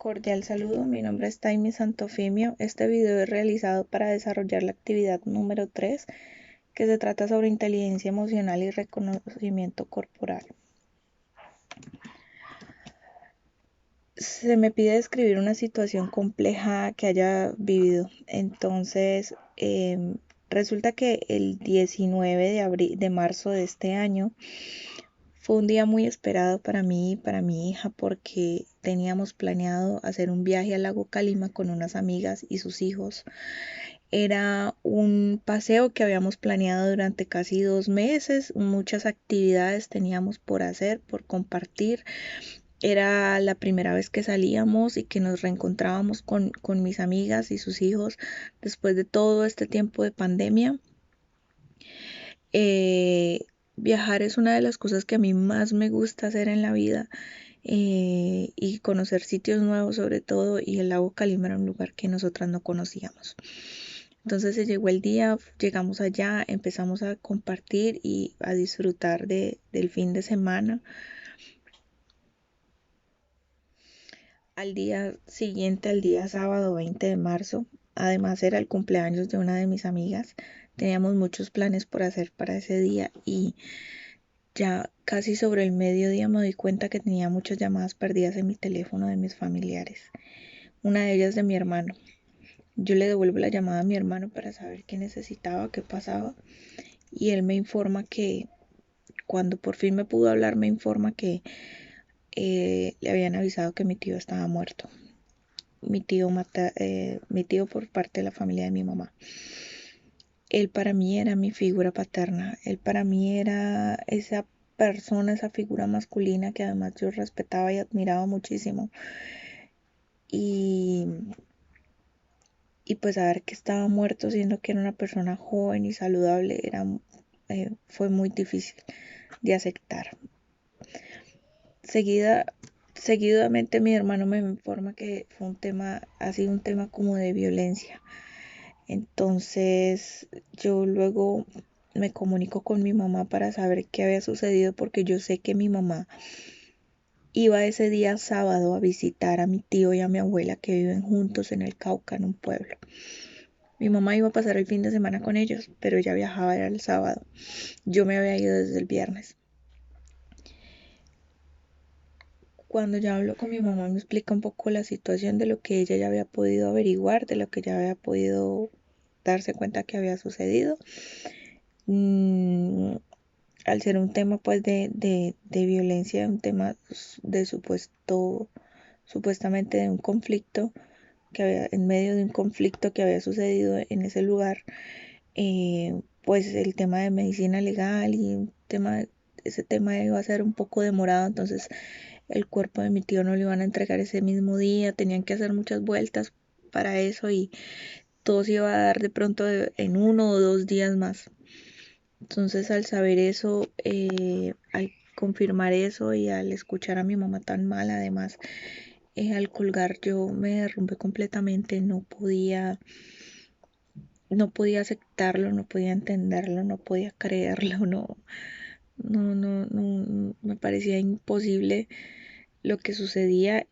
Cordial saludo, mi nombre es Taimi Santofimio. Este video es realizado para desarrollar la actividad número 3, que se trata sobre inteligencia emocional y reconocimiento corporal. Se me pide describir una situación compleja que haya vivido. Entonces, resulta que el 19 de marzo de este año fue un día muy esperado para mí y para mi hija porque teníamos planeado hacer un viaje al lago Calima con unas amigas y sus hijos. Era un paseo que habíamos planeado durante casi 2 meses, muchas actividades teníamos por hacer, por compartir. Era la primera vez que salíamos y que nos reencontrábamos con mis amigas y sus hijos después de todo este tiempo de pandemia. Eh, Viajar es una de las cosas que a mí más me gusta hacer en la vida, y conocer sitios nuevos sobre todo, y el lago Calima era un lugar que nosotras no conocíamos. Entonces se llegó el día, llegamos allá, empezamos a compartir y a disfrutar del fin de semana. Al día siguiente, al día sábado 20 de marzo, además era el cumpleaños de una de mis amigas. Teníamos muchos planes por hacer para ese día y ya casi sobre el mediodía me di cuenta que tenía muchas llamadas perdidas en mi teléfono de mis familiares. Una de ellas de mi hermano. Yo le devuelvo la llamada a mi hermano para saber qué necesitaba, qué pasaba, y él me informa que cuando por fin me pudo hablar, me informa que le habían avisado que mi tío estaba muerto. Mi tío por parte de la familia de mi mamá. Él para mí era mi figura paterna. Él para mí era esa persona, esa figura masculina que además yo respetaba y admiraba muchísimo. Y, y pues saber que estaba muerto siendo que era una persona joven y saludable fue muy difícil de aceptar. Seguidamente mi hermano me informa que ha sido un tema como de violencia. Entonces yo luego me comunico con mi mamá para saber qué había sucedido porque yo sé que mi mamá iba ese día sábado a visitar a mi tío y a mi abuela que viven juntos en el Cauca, en un pueblo. Mi mamá iba a pasar el fin de semana con ellos, pero ella viajaba era el sábado. Yo me había ido desde el viernes. Cuando ya hablo con mi mamá me explica un poco la situación de lo que ella ya había podido averiguar, de lo que ya había podido darse cuenta que había sucedido. Mm, Al ser un tema pues de violencia, un tema de supuestamente de un conflicto en medio de un conflicto que había sucedido en ese lugar, pues el tema de medicina legal y ese tema iba a ser un poco demorado. Entonces el cuerpo de mi tío no lo iban a entregar ese mismo día, tenían que hacer muchas vueltas para eso y todo se iba a dar de pronto en 1 o 2 días más. Entonces al saber eso, al confirmar eso y al escuchar a mi mamá tan mal, además, al colgar yo me derrumbé completamente, no podía aceptarlo, no podía entenderlo, no podía creerlo, no, me parecía imposible lo que sucedía.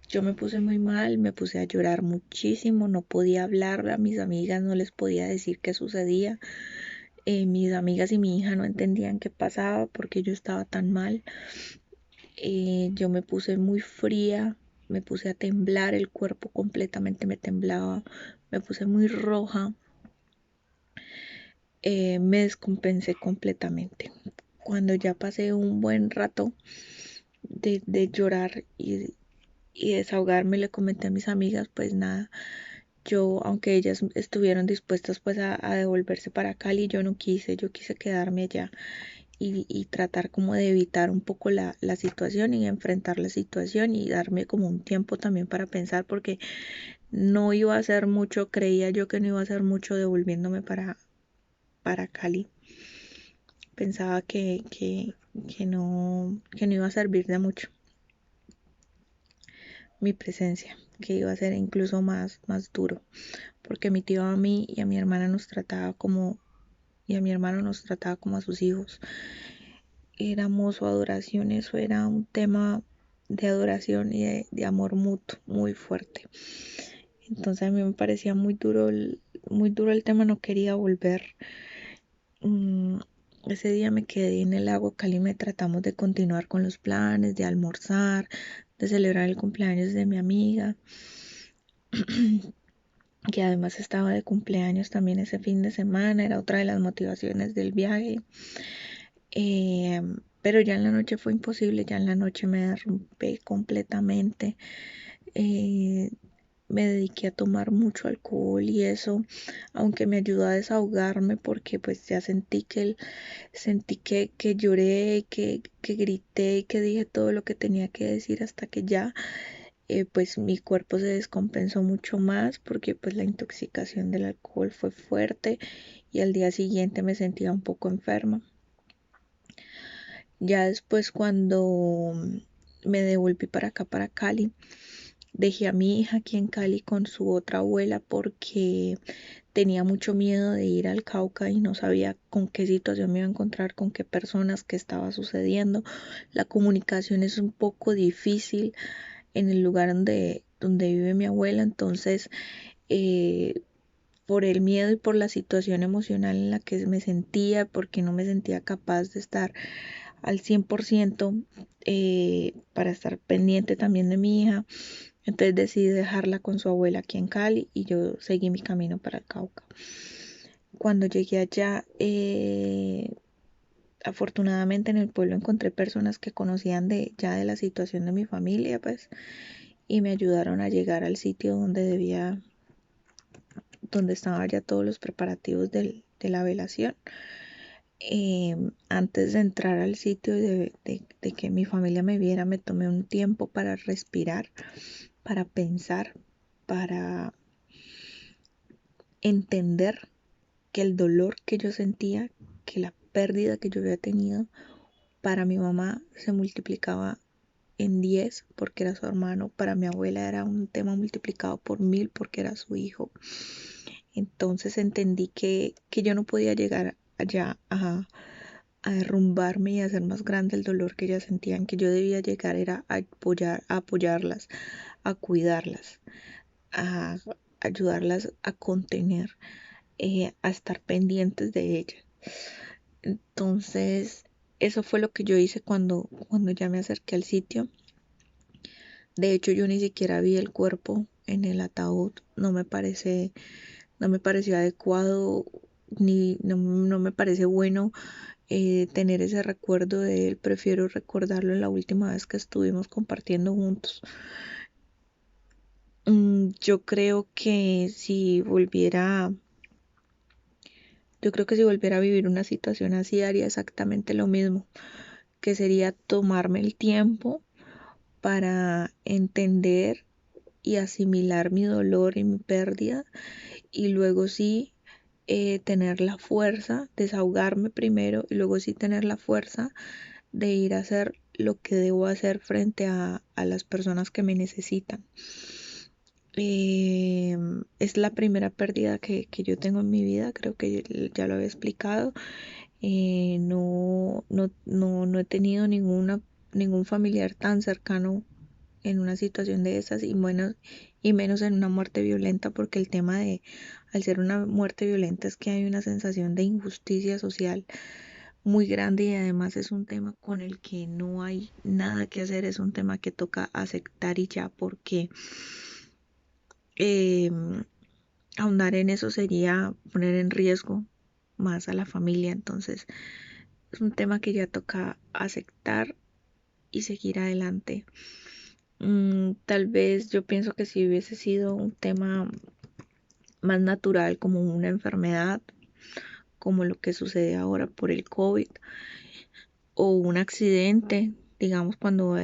Yo me puse muy mal, me puse a llorar muchísimo, no podía hablar a mis amigas, no les podía decir qué sucedía. Mis amigas y mi hija no entendían qué pasaba porque yo estaba tan mal. Yo me puse muy fría, me puse a temblar, el cuerpo completamente me temblaba, me puse muy roja, me descompensé completamente. Cuando ya pasé un buen rato de llorar y desahogarme, le comenté a mis amigas, pues nada, yo, aunque ellas estuvieron dispuestas pues a devolverse para Cali, yo quise quedarme allá y tratar como de evitar un poco la situación y enfrentar la situación y darme como un tiempo también para pensar porque no iba a hacer mucho, creía yo que no iba a hacer mucho devolviéndome para Cali. Pensaba que no iba a servir de mucho mi presencia, que iba a ser incluso más duro, porque mi tío a mí y a mi hermana nos trataba como, y a mi hermano nos trataba como a sus hijos. Éramos su adoración, eso era un tema de adoración y de amor mutuo muy fuerte. Entonces a mí me parecía muy duro el tema, no quería volver. Mm, Ese día me quedé en el lago Cali, tratamos de continuar con los planes, de almorzar, de celebrar el cumpleaños de mi amiga, que además estaba de cumpleaños también ese fin de semana, era otra de las motivaciones del viaje. Eh, pero ya en la noche fue imposible, ya en la noche me derrumbé completamente. Eh, Me dediqué a tomar mucho alcohol y eso, aunque me ayudó a desahogarme porque pues ya sentí que lloré, que grité, que dije todo lo que tenía que decir hasta que ya pues mi cuerpo se descompensó mucho más porque pues la intoxicación del alcohol fue fuerte y al día siguiente me sentía un poco enferma. Ya después cuando me devolví para acá, para Cali, dejé a mi hija aquí en Cali con su otra abuela porque tenía mucho miedo de ir al Cauca y no sabía con qué situación me iba a encontrar, con qué personas, qué estaba sucediendo. La comunicación es un poco difícil en el lugar donde vive mi abuela, entonces eh, por el miedo y por la situación emocional en la que me sentía, porque no me sentía capaz de estar al 100% para estar pendiente también de mi hija. Entonces decidí dejarla con su abuela aquí en Cali y yo seguí mi camino para el Cauca. Cuando llegué allá, afortunadamente en el pueblo encontré personas que conocían ya de la situación de mi familia, pues, y me ayudaron a llegar al sitio donde estaban ya todos los preparativos de la velación. Antes de entrar al sitio y de que mi familia me viera, me tomé un tiempo para respirar, para pensar, para entender que el dolor que yo sentía, que la pérdida que yo había tenido, para mi mamá se multiplicaba en 10 porque era su hermano, para mi abuela era un tema multiplicado por 1000 porque era su hijo. Entonces entendí que yo no podía llegar allá a derrumbarme y a hacer más grande el dolor que ellas sentían, que yo debía llegar era a apoyarlas, a cuidarlas, a ayudarlas a contener, a estar pendientes de ellas. Entonces, eso fue lo que yo hice cuando ya me acerqué al sitio. De hecho, yo ni siquiera vi el cuerpo en el ataúd. No me pareció adecuado, ni no me parece bueno tener ese recuerdo de él. Prefiero recordarlo en la última vez que estuvimos compartiendo juntos. Yo creo que si volviera, yo creo que si volviera a vivir una situación así, haría exactamente lo mismo, que sería tomarme el tiempo para entender y asimilar mi dolor y mi pérdida y luego sí tener la fuerza, desahogarme primero y luego sí tener la fuerza de ir a hacer lo que debo hacer frente a las personas que me necesitan. Es la primera pérdida que yo tengo en mi vida, creo que ya lo había explicado. No he tenido ningún familiar tan cercano en una situación de esas y menos en una muerte violenta, porque el tema al ser una muerte violenta es que hay una sensación de injusticia social muy grande y además es un tema con el que no hay nada que hacer, es un tema que toca aceptar y ya, porque eh, ahondar en eso sería poner en riesgo más a la familia, entonces es un tema que ya toca aceptar y seguir adelante. Tal vez yo pienso que si hubiese sido un tema más natural como una enfermedad, como lo que sucede ahora por el COVID, o un accidente, digamos cuando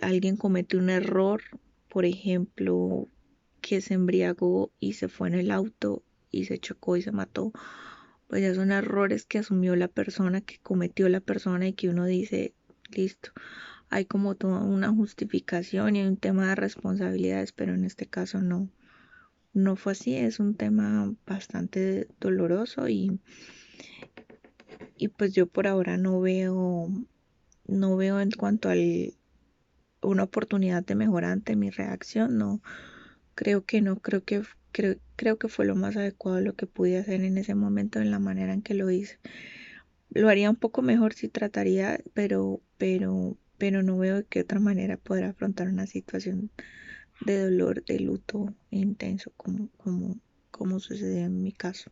alguien comete un error, por ejemplo, que se embriagó y se fue en el auto y se chocó y se mató, pues ya son errores que asumió la persona, que cometió la persona y que uno dice, listo, hay como toda una justificación y hay un tema de responsabilidades, pero en este caso no fue así, es un tema bastante doloroso y pues yo por ahora no veo en cuanto una oportunidad de mejora ante mi reacción. No, creo que no, creo que fue lo más adecuado lo que pude hacer en ese momento en la manera en que lo hice. Lo haría un poco mejor si trataría, pero no veo de qué otra manera poder afrontar una situación de dolor, de luto intenso como sucedió en mi caso.